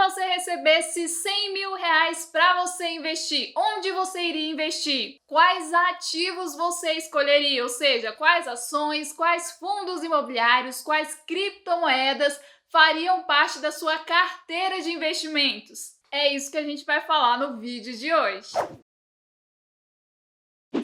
você recebesse 100 mil reais para você investir, onde você iria investir? Quais ativos você escolheria? Ou seja, quais ações, quais fundos imobiliários, quais criptomoedas fariam parte da sua carteira de investimentos? É isso que a gente vai falar no vídeo de hoje.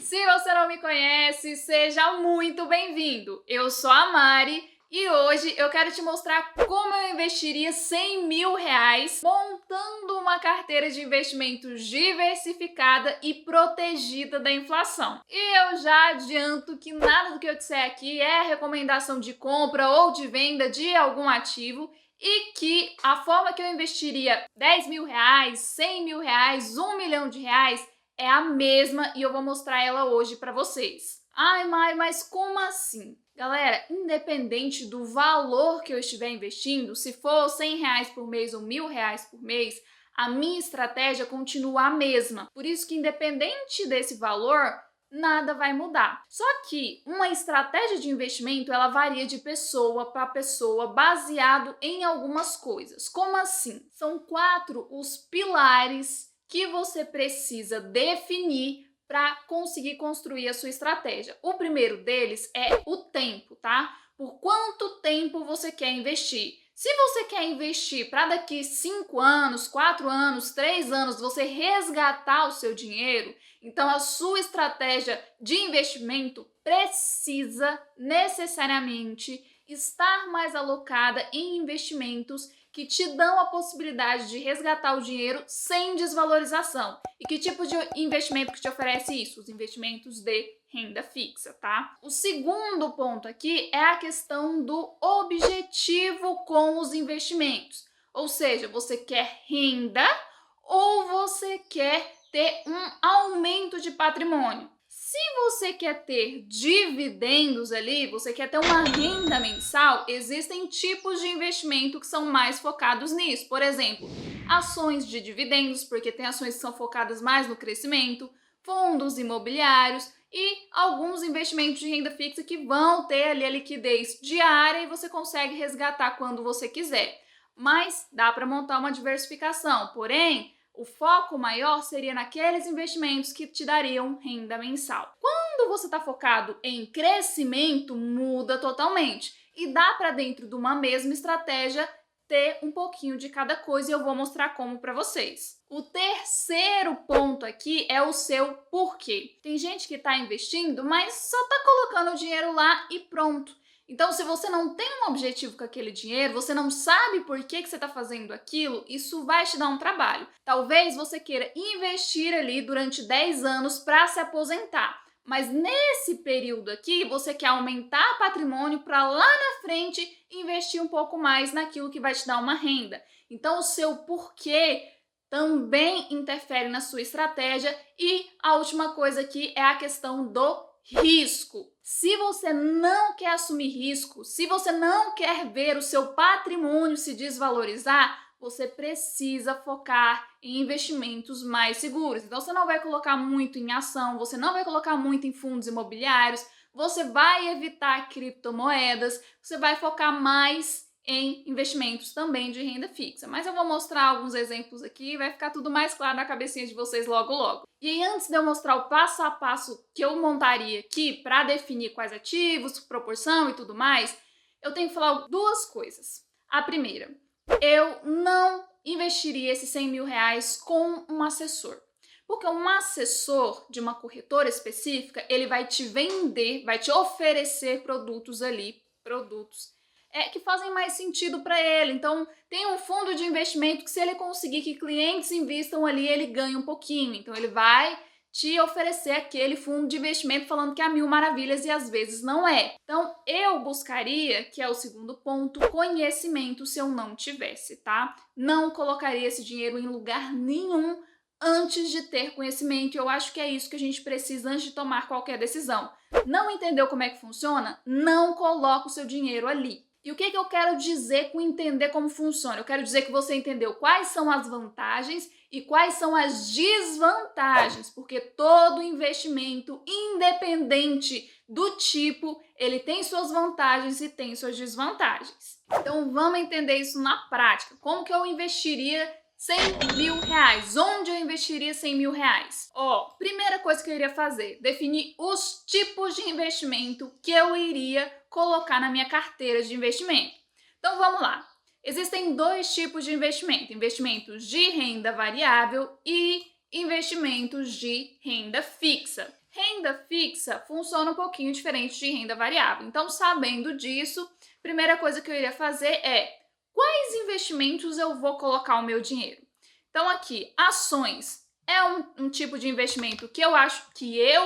Se você não me conhece, seja muito bem-vindo! Eu sou a Mari e hoje eu quero te mostrar como eu investiria 100 mil reais montando uma carteira de investimentos diversificada e protegida da inflação. E eu já adianto que nada do que eu disser aqui é recomendação de compra ou de venda de algum ativo e que a forma que eu investiria 10 mil reais, 100 mil reais, 1 milhão de reais é a mesma e eu vou mostrar ela hoje para vocês. Ai, Mari, mas como assim? Galera, independente do valor que eu estiver investindo, se for 100 reais por mês ou 1.000 reais por mês, a minha estratégia continua a mesma. Por isso que independente desse valor, nada vai mudar. Só que uma estratégia de investimento, ela varia de pessoa para pessoa, baseado em algumas coisas. Como assim? São 4 os pilares que você precisa definir para conseguir construir a sua estratégia. O primeiro deles é o tempo, tá? Por quanto tempo você quer investir? Se você quer investir para daqui 5 anos, 4 anos, 3 anos, você resgatar o seu dinheiro, então a sua estratégia de investimento precisa necessariamente estar mais alocada em investimentos que te dão a possibilidade de resgatar o dinheiro sem desvalorização. E que tipo de investimento que te oferece isso? Os investimentos de renda fixa, tá? O segundo ponto aqui é a questão do objetivo com os investimentos. Ou seja, você quer renda ou você quer ter um aumento de patrimônio. Se você quer ter dividendos ali, você quer ter uma renda mensal, existem tipos de investimento que são mais focados nisso. Por exemplo, ações de dividendos, porque tem ações que são focadas mais no crescimento, fundos imobiliários e alguns investimentos de renda fixa que vão ter ali a liquidez diária e você consegue resgatar quando você quiser. Mas dá para montar uma diversificação, porém, o foco maior seria naqueles investimentos que te dariam renda mensal. Quando você está focado em crescimento, muda totalmente. E dá para dentro de uma mesma estratégia ter um pouquinho de cada coisa e eu vou mostrar como para vocês. O terceiro ponto aqui é o seu porquê. Tem gente que está investindo, mas só está colocando o dinheiro lá e pronto. Então, se você não tem um objetivo com aquele dinheiro, você não sabe por que você está fazendo aquilo, isso vai te dar um trabalho. Talvez você queira investir ali durante 10 anos para se aposentar, mas nesse período aqui você quer aumentar patrimônio para lá na frente investir um pouco mais naquilo que vai te dar uma renda. Então, o seu porquê também interfere na sua estratégia. E a última coisa aqui é a questão do risco. Se você não quer assumir risco, se você não quer ver o seu patrimônio se desvalorizar, você precisa focar em investimentos mais seguros. Então, você não vai colocar muito em ação, você não vai colocar muito em fundos imobiliários, você vai evitar criptomoedas, você vai focar mais em investimentos também de renda fixa. Mas eu vou mostrar alguns exemplos aqui e vai ficar tudo mais claro na cabecinha de vocês logo logo. E aí, antes de eu mostrar o passo a passo que eu montaria aqui para definir quais ativos, proporção e tudo mais, eu tenho que falar duas coisas. A primeira, eu não investiria esses 100 mil reais com um assessor. Porque um assessor de uma corretora específica, ele vai te vender, vai te oferecer produtos ali, que fazem mais sentido para ele. Então, tem um fundo de investimento que se ele conseguir que clientes invistam ali, ele ganha um pouquinho. Então, ele vai te oferecer aquele fundo de investimento falando que é a mil maravilhas e às vezes não é. Então, eu buscaria, que é o segundo ponto, conhecimento se eu não tivesse, tá? Não colocaria esse dinheiro em lugar nenhum antes de ter conhecimento. Eu acho que é isso que a gente precisa antes de tomar qualquer decisão. Não entendeu como é que funciona? Não coloca o seu dinheiro ali. E o que eu quero dizer com entender como funciona? Eu quero dizer que você entendeu quais são as vantagens e quais são as desvantagens, porque todo investimento, independente do tipo, ele tem suas vantagens e tem suas desvantagens. Então vamos entender isso na prática. Como que eu investiria 100 mil reais? Onde eu investiria 100 mil reais? Primeira coisa que eu iria fazer, definir os tipos de investimento que eu iria colocar na minha carteira de investimento. Então vamos lá. Existem dois tipos de investimento: investimentos de renda variável e investimentos de renda fixa. Renda fixa funciona um pouquinho diferente de renda variável. Então, sabendo disso, primeira coisa que eu iria fazer é: quais investimentos eu vou colocar o meu dinheiro? Então, aqui, ações é um tipo de investimento que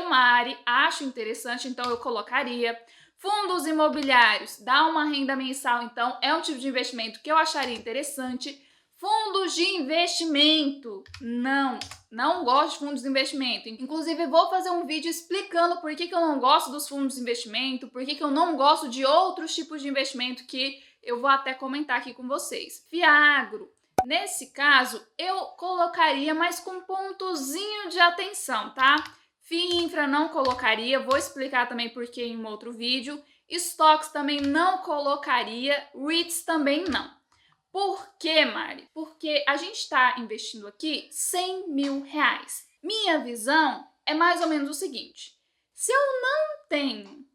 Mari, acho interessante, então eu colocaria. Fundos imobiliários, dá uma renda mensal, então é um tipo de investimento que eu acharia interessante. Fundos de investimento, não gosto de fundos de investimento. Inclusive, vou fazer um vídeo explicando por que eu não gosto dos fundos de investimento, por que eu não gosto de outros tipos de investimento que eu vou até comentar aqui com vocês. Fiagro, nesse caso, eu colocaria, mas com um pontozinho de atenção, tá? FIINFRA não colocaria, vou explicar também por que em um outro vídeo. Stocks também não colocaria, REITs também não. Por quê, Mari? Porque a gente está investindo aqui 100 mil reais. Minha visão é mais ou menos o seguinte: se eu não tenho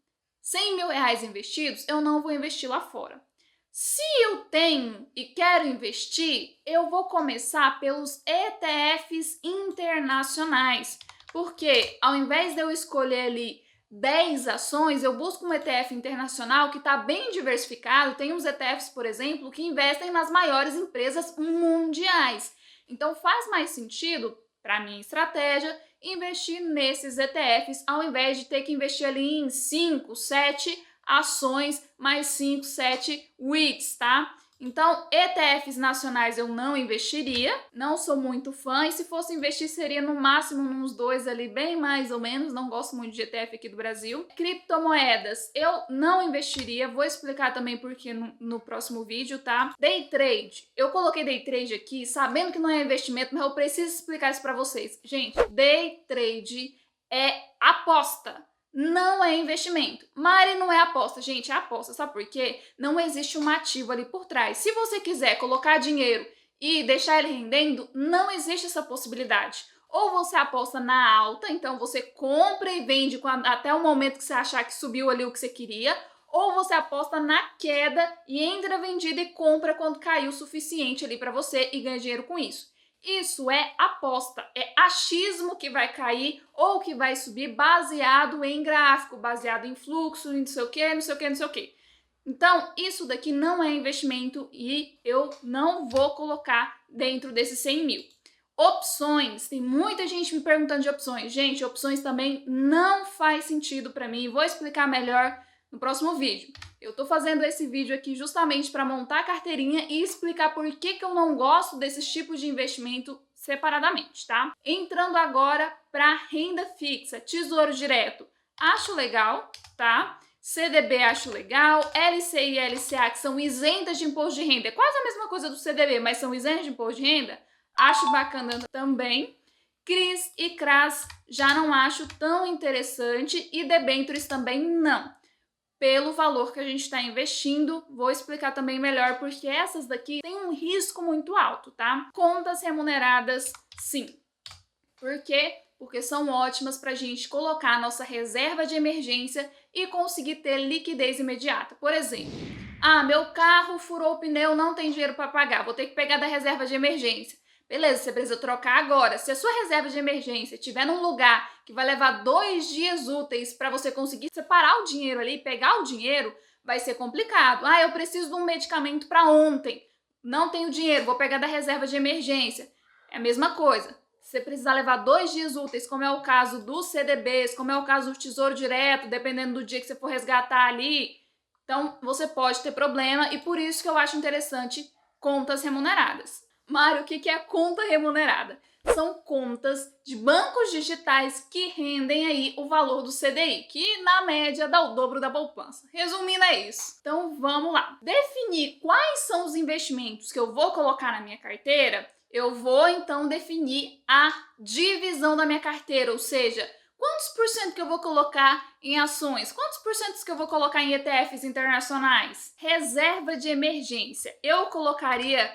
100 mil reais investidos, eu não vou investir lá fora. Se eu tenho e quero investir, eu vou começar pelos ETFs internacionais. Porque ao invés de eu escolher ali 10 ações, eu busco um ETF internacional que está bem diversificado. Tem uns ETFs, por exemplo, que investem nas maiores empresas mundiais. Então faz mais sentido, para a minha estratégia, investir nesses ETFs, ao invés de ter que investir ali em 5, 7 ações, mais 5, 7 REITs, tá? Então, ETFs nacionais eu não investiria, não sou muito fã, e se fosse investir seria no máximo uns 2 ali, bem mais ou menos, não gosto muito de ETF aqui do Brasil. Criptomoedas eu não investiria, vou explicar também porque no próximo vídeo, tá? Day trade, eu coloquei day trade aqui sabendo que não é investimento, mas eu preciso explicar isso pra vocês. Gente, day trade é aposta. Não é investimento. Mari, não é aposta. Gente, é aposta. Sabe por quê? Não existe um ativo ali por trás. Se você quiser colocar dinheiro e deixar ele rendendo, não existe essa possibilidade. Ou você aposta na alta, então você compra e vende até o momento que você achar que subiu ali o que você queria, ou você aposta na queda e entra vendida e compra quando caiu o suficiente ali para você e ganha dinheiro com isso. Isso é aposta, é achismo que vai cair ou que vai subir baseado em gráfico, baseado em fluxo, em não sei o que, não sei o que, não sei o que. Então, isso daqui não é investimento e eu não vou colocar dentro desses 100 mil. Opções, tem muita gente me perguntando de opções. Gente, opções também não faz sentido para mim, vou explicar melhor no próximo vídeo. Eu tô fazendo esse vídeo aqui justamente para montar a carteirinha e explicar por que eu não gosto desses tipos de investimento separadamente, tá? Entrando agora para renda fixa, tesouro direto, acho legal, tá? CDB acho legal, LCI e LCA que são isentas de imposto de renda, é quase a mesma coisa do CDB, mas são isentas de imposto de renda, acho bacana também. CRIs e CRAs já não acho tão interessante e debêntures também não. Pelo valor que a gente está investindo, vou explicar também melhor porque essas daqui têm um risco muito alto, tá? Contas remuneradas, sim. Por quê? Porque são ótimas para a gente colocar a nossa reserva de emergência e conseguir ter liquidez imediata. Por exemplo, meu carro furou o pneu, não tem dinheiro para pagar, vou ter que pegar da reserva de emergência. Beleza, você precisa trocar agora. Se a sua reserva de emergência estiver num lugar que vai levar 2 dias úteis para você conseguir separar o dinheiro ali, pegar o dinheiro, vai ser complicado. Eu preciso de um medicamento para ontem. Não tenho dinheiro, vou pegar da reserva de emergência. É a mesma coisa. Se você precisar levar 2 dias úteis, como é o caso dos CDBs, como é o caso do Tesouro Direto, dependendo do dia que você for resgatar ali, então você pode ter problema e por isso que eu acho interessante contas remuneradas. Mário, o que é conta remunerada? São contas de bancos digitais que rendem aí o valor do CDI, que na média dá o dobro da poupança. Resumindo, é isso. Então vamos lá. Definir quais são os investimentos que eu vou colocar na minha carteira, eu vou então definir a divisão da minha carteira, ou seja, Quantos por cento que eu vou colocar em ações? Quantos por cento que eu vou colocar em ETFs internacionais? Reserva de emergência. Eu colocaria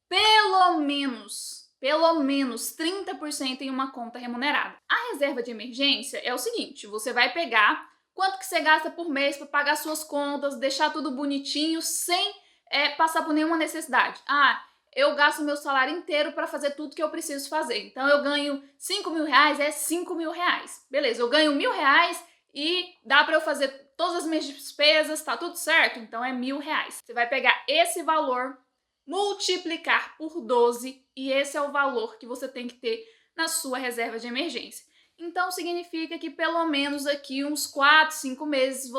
pelo menos 30% em uma conta remunerada. A reserva de emergência é o seguinte, você vai pegar quanto que você gasta por mês para pagar suas contas, deixar tudo bonitinho, sem passar por nenhuma necessidade. Eu gasto meu salário inteiro para fazer tudo que eu preciso fazer. Então eu ganho 5 mil reais, é 5 mil reais. Beleza, eu ganho 1.000 reais e dá para eu fazer todas as minhas despesas, tá tudo certo? Então é 1.000 reais. Você vai pegar esse valor, multiplicar por 12 e esse é o valor que você tem que ter na sua reserva de emergência. Então significa que pelo menos aqui uns 4, 5 meses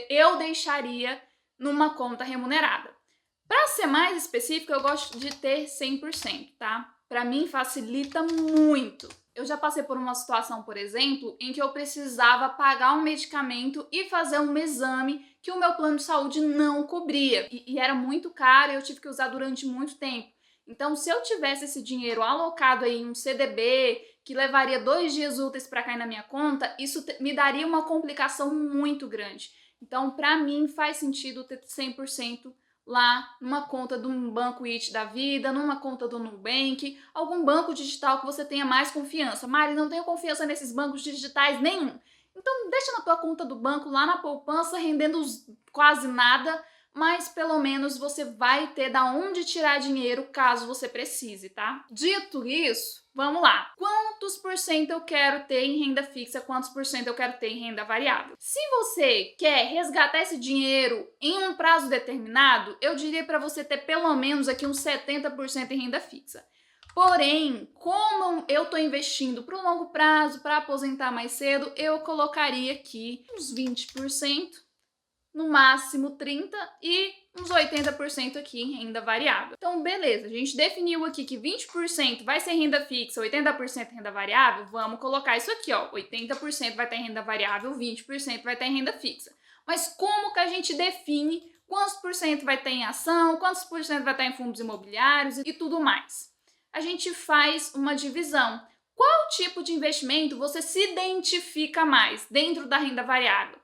eu deixaria numa conta remunerada. Para ser mais específico, eu gosto de ter 100%, tá? Para mim facilita muito. Eu já passei por uma situação, por exemplo, em que eu precisava pagar um medicamento e fazer um exame que o meu plano de saúde não cobria. E era muito caro e eu tive que usar durante muito tempo. Então, se eu tivesse esse dinheiro alocado aí em um CDB, que levaria 2 dias úteis para cair na minha conta, isso me daria uma complicação muito grande. Então, para mim, faz sentido ter 100% lá numa conta de um banco IT da vida, numa conta do Nubank, algum banco digital que você tenha mais confiança. Mari, não tenho confiança nesses bancos digitais nenhum. Então deixa na tua conta do banco lá na poupança rendendo quase nada, mas pelo menos você vai ter da onde tirar dinheiro caso você precise, tá? Dito isso, vamos lá. Quantos por cento eu quero ter em renda fixa? Quantos por cento eu quero ter em renda variável? Se você quer resgatar esse dinheiro em um prazo determinado, eu diria para você ter pelo menos aqui uns 70% em renda fixa. Porém, como eu estou investindo para o longo prazo, para aposentar mais cedo, eu colocaria aqui uns 20%. No máximo 30% e uns 80% aqui em renda variável. Então, beleza, a gente definiu aqui que 20% vai ser renda fixa, 80% renda variável, vamos colocar isso aqui, ó, 80% vai estar em renda variável, 20% vai estar em renda fixa. Mas como que a gente define quantos por cento vai estar em ação, quantos por cento vai estar em fundos imobiliários e tudo mais? A gente faz uma divisão. Qual tipo de investimento você se identifica mais dentro da renda variável?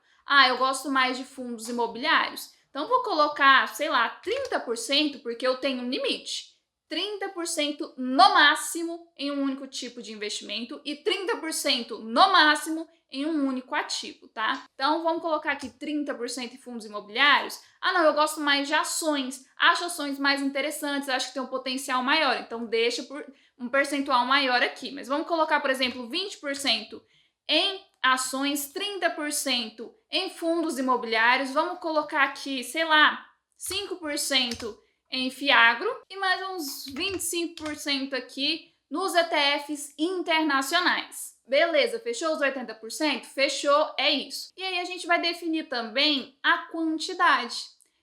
Eu gosto mais de fundos imobiliários. Então, vou colocar, sei lá, 30%, porque eu tenho um limite. 30% no máximo em um único tipo de investimento e 30% no máximo em um único ativo, tá? Então, vamos colocar aqui 30% em fundos imobiliários. Não, eu gosto mais de ações. Acho ações mais interessantes, acho que tem um potencial maior. Então, deixa por um percentual maior aqui. Mas vamos colocar, por exemplo, 20% em ações, 30% em fundos imobiliários, vamos colocar aqui, sei lá, 5% em Fiagro e mais uns 25% aqui nos ETFs internacionais. Beleza, fechou os 80%? Fechou, é isso. E aí a gente vai definir também a quantidade.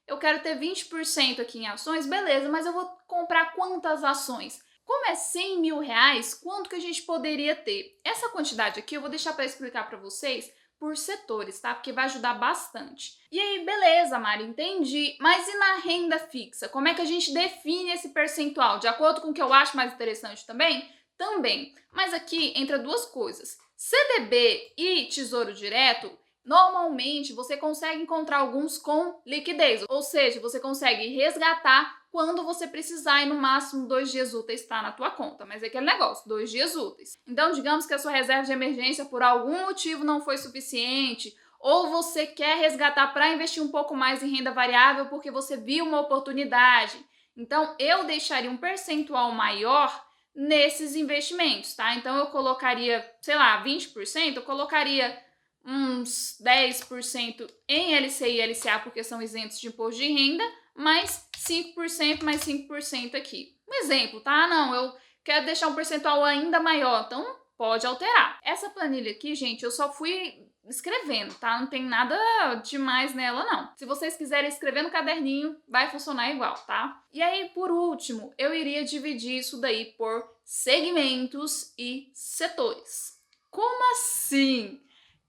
Eu quero ter 20% aqui em ações, beleza, mas eu vou comprar quantas ações? Como é 100 mil reais, quanto que a gente poderia ter? Essa quantidade aqui eu vou deixar para explicar para vocês por setores, tá? Porque vai ajudar bastante. E aí, beleza, Mari, entendi. Mas e na renda fixa? Como é que a gente define esse percentual? De acordo com o que eu acho mais interessante também? Também. Mas aqui entra duas coisas. CDB e Tesouro Direto, normalmente você consegue encontrar alguns com liquidez, ou seja, você consegue resgatar quando você precisar e no máximo 2 dias úteis está na tua conta. Mas é aquele negócio, 2 dias úteis. Então, digamos que a sua reserva de emergência por algum motivo não foi suficiente, ou você quer resgatar para investir um pouco mais em renda variável porque você viu uma oportunidade. Então, eu deixaria um percentual maior nesses investimentos, tá? Então, eu colocaria, sei lá, 20%, eu colocaria uns 10% em LCI e LCA porque são isentos de imposto de renda, mais 5% mais 5% aqui. Um exemplo, tá? Não, eu quero deixar um percentual ainda maior, então pode alterar. Essa planilha aqui, gente, eu só fui escrevendo, tá? Não tem nada demais nela, não. Se vocês quiserem escrever no caderninho, vai funcionar igual, tá? E aí, por último, eu iria dividir isso daí por segmentos e setores. Como assim?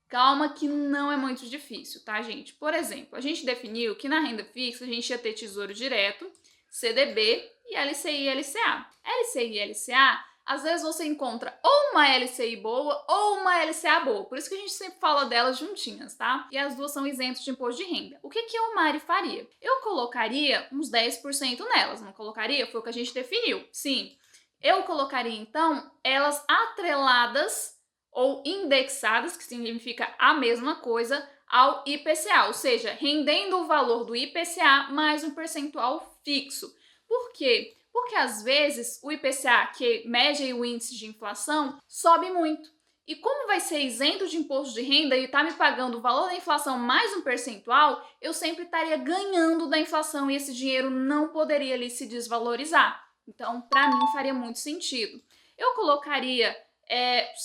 Calma que não é muito difícil, tá, gente? Por exemplo, a gente definiu que na renda fixa a gente ia ter Tesouro Direto, CDB e LCI e LCA. LCI e LCA às vezes você encontra ou uma LCI boa ou uma LCA boa. Por isso que a gente sempre fala delas juntinhas, tá? E as duas são isentas de imposto de renda. O que eu, Mari, faria? Eu colocaria uns 10% nelas, não colocaria? Foi o que a gente definiu. Sim. Eu colocaria, então, elas atreladas ou indexadas, que significa a mesma coisa, ao IPCA, ou seja, rendendo o valor do IPCA mais um percentual fixo. Por quê? Porque às vezes o IPCA, que mede o índice de inflação, sobe muito. E como vai ser isento de imposto de renda e está me pagando o valor da inflação mais um percentual, eu sempre estaria ganhando da inflação e esse dinheiro não poderia ali se desvalorizar. Então, para mim, faria muito sentido. Eu colocaria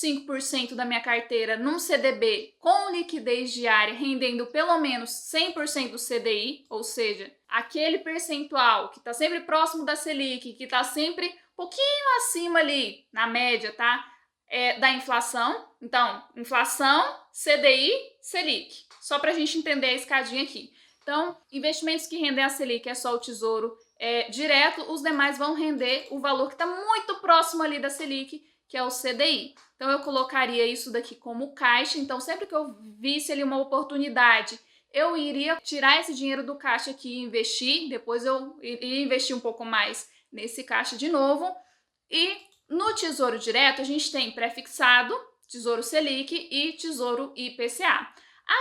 5% da minha carteira num CDB com liquidez diária, rendendo pelo menos 100% do CDI, ou seja, aquele percentual que está sempre próximo da Selic, que está sempre um pouquinho acima ali, na média, tá? Da inflação. Então, inflação, CDI, Selic. Só para a gente entender a escadinha aqui. Então, investimentos que rendem a Selic é só o Tesouro direto, os demais vão render o valor que está muito próximo ali da Selic, que é o CDI. Então, eu colocaria isso daqui como caixa. Então, sempre que eu visse ali uma oportunidade, eu iria tirar esse dinheiro do caixa aqui e investir. Depois eu iria investir um pouco mais nesse caixa de novo. E no Tesouro Direto, a gente tem pré-fixado, Tesouro Selic e Tesouro IPCA.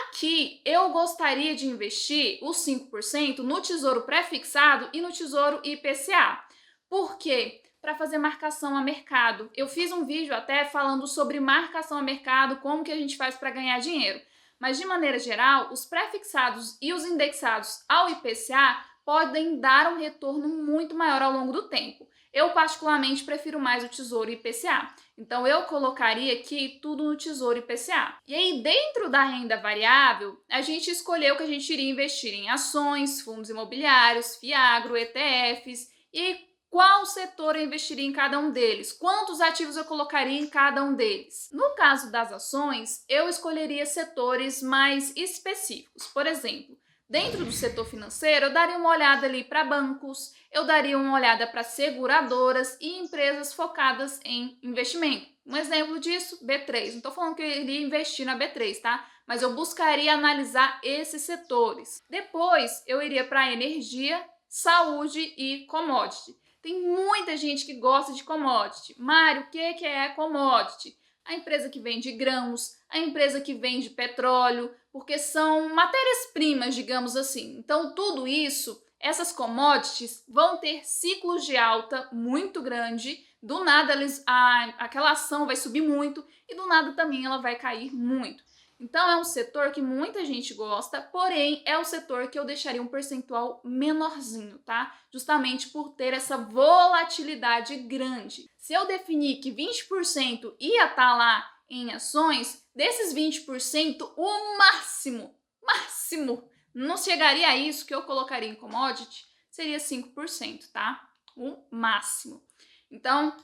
Aqui, eu gostaria de investir os 5% no Tesouro Pré-fixado e no Tesouro IPCA. Por quê? Para fazer marcação a mercado. Eu fiz um vídeo até falando sobre marcação a mercado, como que a gente faz para ganhar dinheiro. Mas, de maneira geral, os pré-fixados e os indexados ao IPCA podem dar um retorno muito maior ao longo do tempo. Eu, particularmente, prefiro mais o Tesouro IPCA. Então, eu colocaria aqui tudo no Tesouro IPCA. E aí, dentro da renda variável, a gente escolheu que a gente iria investir em ações, fundos imobiliários, FIAGRO, ETFs e qual setor eu investiria em cada um deles, quantos ativos eu colocaria em cada um deles. No caso das ações, eu escolheria setores mais específicos. Por exemplo, dentro do setor financeiro, eu daria uma olhada ali para bancos, eu daria uma olhada para seguradoras e empresas focadas em investimento. Um exemplo disso, B3. Não estou falando que eu iria investir na B3, tá? Mas eu buscaria analisar esses setores. Depois, eu iria para energia, saúde e commodity. Tem muita gente que gosta de commodity. Mário, o que é commodity? A empresa que vende grãos, a empresa que vende petróleo, porque são matérias-primas, digamos assim. Então, tudo isso, essas commodities vão ter ciclos de alta muito grande. Do nada, aquela ação vai subir muito e do nada também ela vai cair muito. Então, é um setor que muita gente gosta, porém, é o setor que eu deixaria um percentual menorzinho, tá? Justamente por ter essa volatilidade grande. Se eu definir que 20% ia estar lá em ações, desses 20%, o máximo, não chegaria a isso que eu colocaria em commodity, seria 5%, tá? O máximo. Então,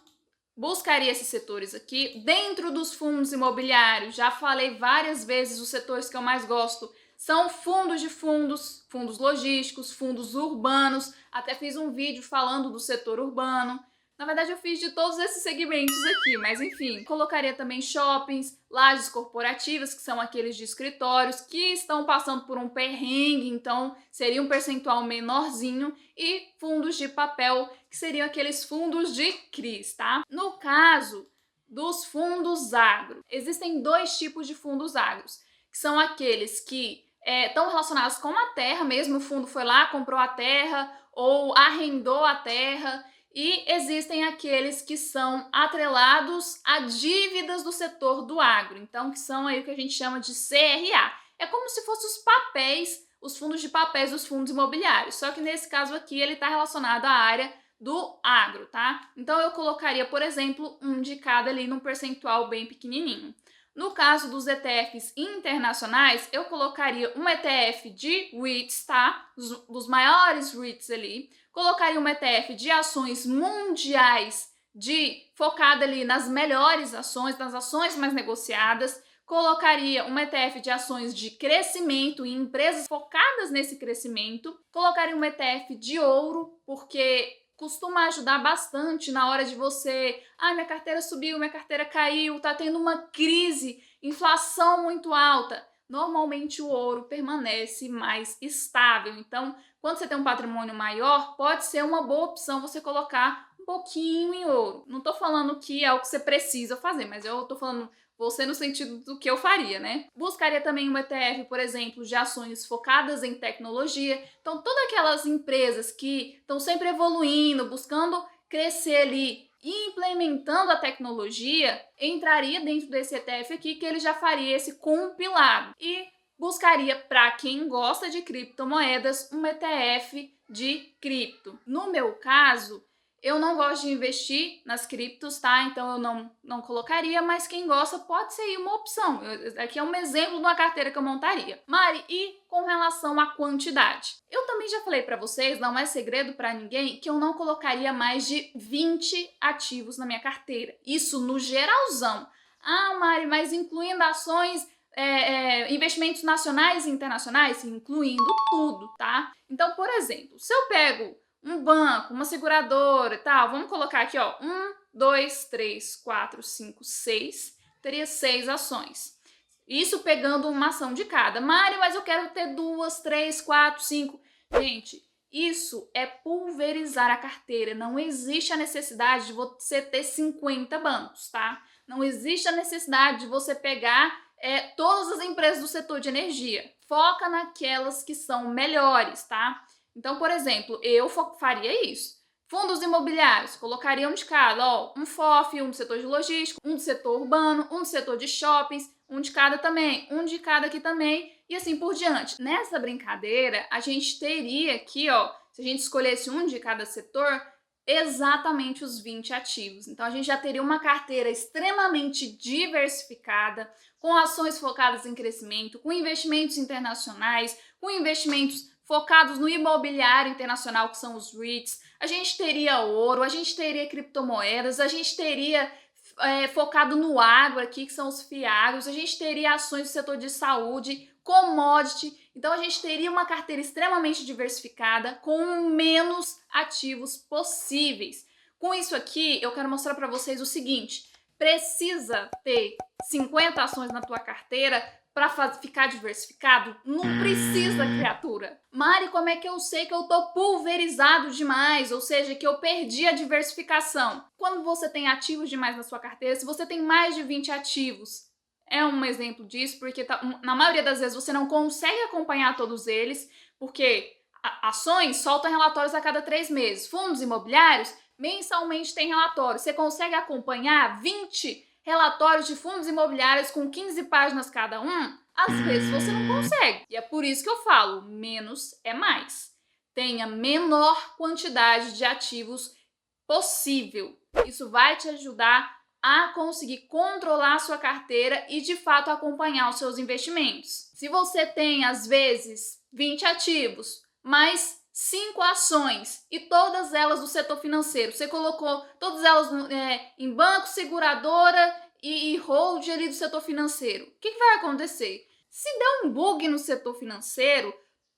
buscaria esses setores aqui. Dentro dos fundos imobiliários, já falei várias vezes, os setores que eu mais gosto são fundos de fundos, fundos logísticos, fundos urbanos. Até fiz um vídeo falando do setor urbano. Na verdade, eu fiz de todos esses segmentos aqui, mas enfim. Colocaria também shoppings, lajes corporativas, que são aqueles de escritórios que estão passando por um perrengue, então seria um percentual menorzinho. E fundos de papel, que seriam aqueles fundos de CRIs, tá? No caso dos fundos agro, existem dois tipos de fundos agros, que são aqueles que estão relacionados com a terra mesmo, o fundo foi lá, comprou a terra ou arrendou a terra. E existem aqueles que são atrelados a dívidas do setor do agro, então que são aí o que a gente chama de CRA. É como se fossem os papéis, os fundos de papéis dos fundos imobiliários, só que nesse caso aqui ele está relacionado à área do agro, tá? Então eu colocaria, por exemplo, um de cada ali num percentual bem pequenininho. No caso dos ETFs internacionais, eu colocaria um ETF de REITs, tá? Dos maiores REITs ali. Colocaria um ETF de ações mundiais, focada ali nas melhores ações, nas ações mais negociadas. Colocaria um ETF de ações de crescimento e empresas focadas nesse crescimento. Colocaria um ETF de ouro, porque costuma ajudar bastante na hora de você, minha carteira subiu, minha carteira caiu, tá tendo uma crise, inflação muito alta. Normalmente o ouro permanece mais estável. Então, quando você tem um patrimônio maior, pode ser uma boa opção você colocar um pouquinho em ouro. Não tô falando que é o que você precisa fazer, mas eu tô falando você no sentido do que eu faria, né? Buscaria também um ETF, por exemplo, de ações focadas em tecnologia. Então, todas aquelas empresas que estão sempre evoluindo, buscando crescer ali e implementando a tecnologia, entraria dentro desse ETF aqui, que ele já faria esse compilado. E buscaria, para quem gosta de criptomoedas, um ETF de cripto. No meu caso, eu não gosto de investir nas criptos, tá? Então eu não colocaria, mas quem gosta pode ser uma opção. Aqui é um exemplo de uma carteira que eu montaria. Mari, e com relação à quantidade? Eu também já falei para vocês, não é segredo para ninguém, que eu não colocaria mais de 20 ativos na minha carteira. Isso no geralzão. Mari, mas incluindo ações, investimentos nacionais e internacionais, incluindo tudo, tá? Então, por exemplo, se eu pego um banco, uma seguradora e tal, vamos colocar aqui, ó, 1, 2, 3, 4, 5, 6, teria 6 ações. Isso pegando uma ação de cada. Mari, mas eu quero ter 2, 3, 4, 5. Gente, isso é pulverizar a carteira. Não existe a necessidade de você ter 50 bancos, tá? Não existe a necessidade de você pegar todas as empresas do setor de energia. Foca naquelas que são melhores, tá? Então, por exemplo, eu faria isso. Fundos imobiliários, colocaria um de cada, ó, um FOF, um do setor de logística, um do setor urbano, um do setor de shoppings, um de cada também, um de cada aqui também, e assim por diante. Nessa brincadeira, a gente teria aqui, ó, se a gente escolhesse um de cada setor, exatamente os 20 ativos. Então, a gente já teria uma carteira extremamente diversificada, com ações focadas em crescimento, com investimentos internacionais, com investimentos focados no imobiliário internacional, que são os REITs. A gente teria ouro, a gente teria criptomoedas, a gente teria focado no agro aqui, que são os FIAGROS, a gente teria ações do setor de saúde, commodity. Então, a gente teria uma carteira extremamente diversificada, com menos ativos possíveis. Com isso aqui, eu quero mostrar para vocês o seguinte: precisa ter 50 ações na tua carteira para ficar diversificado? Não precisa, criatura. Mari, como é que eu sei que eu tô pulverizado demais? Ou seja, que eu perdi a diversificação? Quando você tem ativos demais na sua carteira, se você tem mais de 20 ativos, é um exemplo disso, porque na maioria das vezes você não consegue acompanhar todos eles, porque ações soltam relatórios a cada 3 meses. Fundos imobiliários, mensalmente tem relatório. Você consegue acompanhar 20 relatórios de fundos imobiliários com 15 páginas cada um? Às vezes você não consegue. E é por isso que eu falo, menos é mais. Tenha menor quantidade de ativos possível. Isso vai te ajudar a conseguir controlar a sua carteira e, de fato, acompanhar os seus investimentos. Se você tem, às vezes, 20 ativos, mais 5 ações e todas elas do setor financeiro, você colocou todas elas em banco, seguradora e hold ali do setor financeiro, o que vai acontecer? Se der um bug no setor financeiro,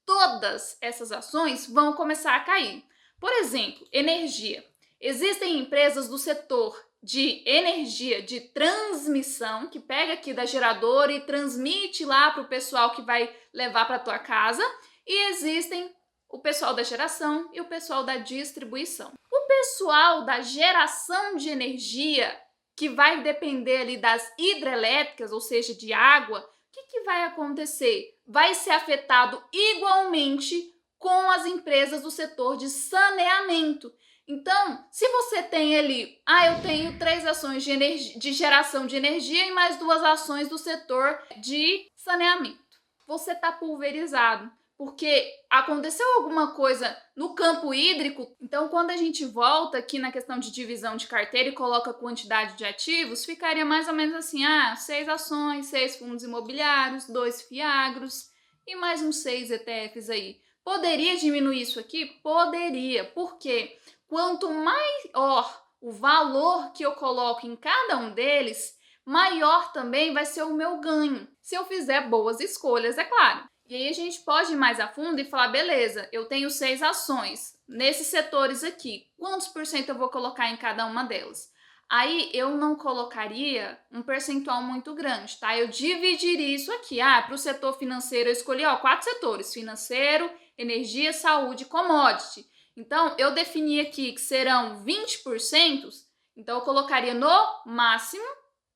todas essas ações vão começar a cair. Por exemplo, energia. Existem empresas do setor de energia, de transmissão, que pega aqui da geradora e transmite lá para o pessoal que vai levar para a tua casa, e existem o pessoal da geração e o pessoal da distribuição. O pessoal da geração de energia, que vai depender ali das hidrelétricas, ou seja, de água, o que vai acontecer? Vai ser afetado igualmente com as empresas do setor de saneamento. Então, se você tem ali, eu tenho 3 ações de geração de energia e mais 2 ações do setor de saneamento, você está pulverizado, porque aconteceu alguma coisa no campo hídrico. Então, quando a gente volta aqui na questão de divisão de carteira e coloca a quantidade de ativos, ficaria mais ou menos assim, 6 ações, 6 fundos imobiliários, 2 FIAGROS e mais uns 6 ETFs aí. Poderia diminuir isso aqui? Poderia. Por quê? Quanto maior o valor que eu coloco em cada um deles, maior também vai ser o meu ganho, se eu fizer boas escolhas, é claro. E aí a gente pode ir mais a fundo e falar, beleza, eu tenho 6 ações. nesses setores aqui, quantos por cento eu vou colocar em cada uma delas? Aí eu não colocaria um percentual muito grande, tá? Eu dividiria isso aqui. Para o setor financeiro eu escolhi 4 setores: financeiro, energia, saúde e commodity. Então eu defini aqui que serão 20%, então eu colocaria no máximo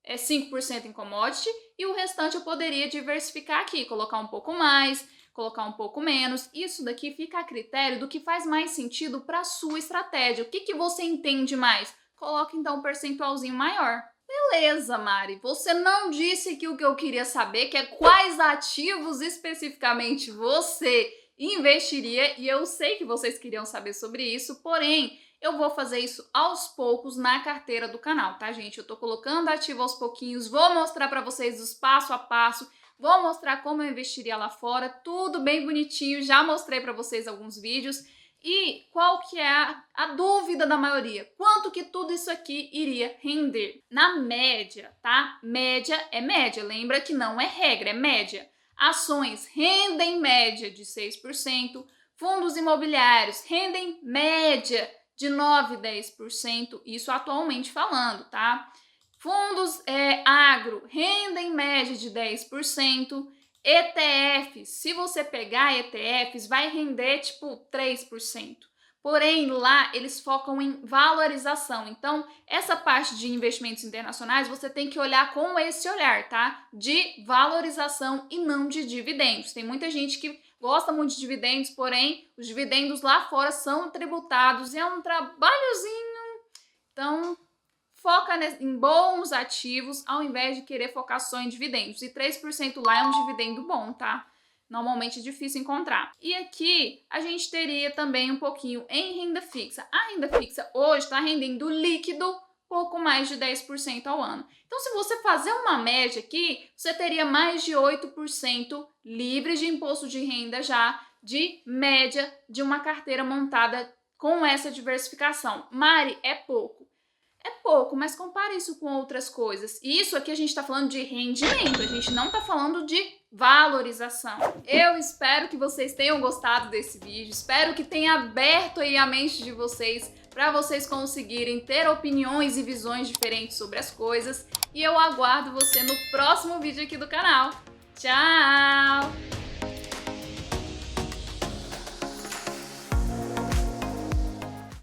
5% em commodity e o restante eu poderia diversificar aqui, colocar um pouco mais, colocar um pouco menos. Isso daqui fica a critério do que faz mais sentido para a sua estratégia. O que você entende mais? Coloca então um percentualzinho maior. Beleza, Mari, você não disse aqui o que eu queria saber, que é quais ativos especificamente você investiria, e eu sei que vocês queriam saber sobre isso, porém, eu vou fazer isso aos poucos na carteira do canal, tá, gente? Eu tô colocando ativo aos pouquinhos, vou mostrar para vocês os passo a passo, vou mostrar como eu investiria lá fora, tudo bem bonitinho, já mostrei para vocês alguns vídeos. E qual que é a dúvida da maioria? Quanto que tudo isso aqui iria render? Na média, tá? Média é média, lembra que não é regra, é média. Ações rendem média de 6%, fundos imobiliários rendem média de 9, 10%, isso atualmente falando, tá? Fundos agro rendem média de 10%. ETFs, se você pegar ETFs, vai render tipo 3%. Porém, lá eles focam em valorização. Então, essa parte de investimentos internacionais, você tem que olhar com esse olhar, tá? De valorização e não de dividendos. Tem muita gente que gosta muito de dividendos, porém, os dividendos lá fora são tributados e é um trabalhozinho. Então, foca em bons ativos ao invés de querer focar só em dividendos. E 3% lá é um dividendo bom, tá? Normalmente é difícil encontrar. E aqui a gente teria também um pouquinho em renda fixa. A renda fixa hoje está rendendo líquido pouco mais de 10% ao ano. Então, se você fazer uma média aqui, você teria mais de 8% livre de imposto de renda já, de média de uma carteira montada com essa diversificação. Mari, é pouco. É pouco, mas compare isso com outras coisas. E isso aqui a gente está falando de rendimento, a gente não está falando de valorização. Eu espero que vocês tenham gostado desse vídeo, espero que tenha aberto aí a mente de vocês para vocês conseguirem ter opiniões e visões diferentes sobre as coisas. E eu aguardo você no próximo vídeo aqui do canal. Tchau!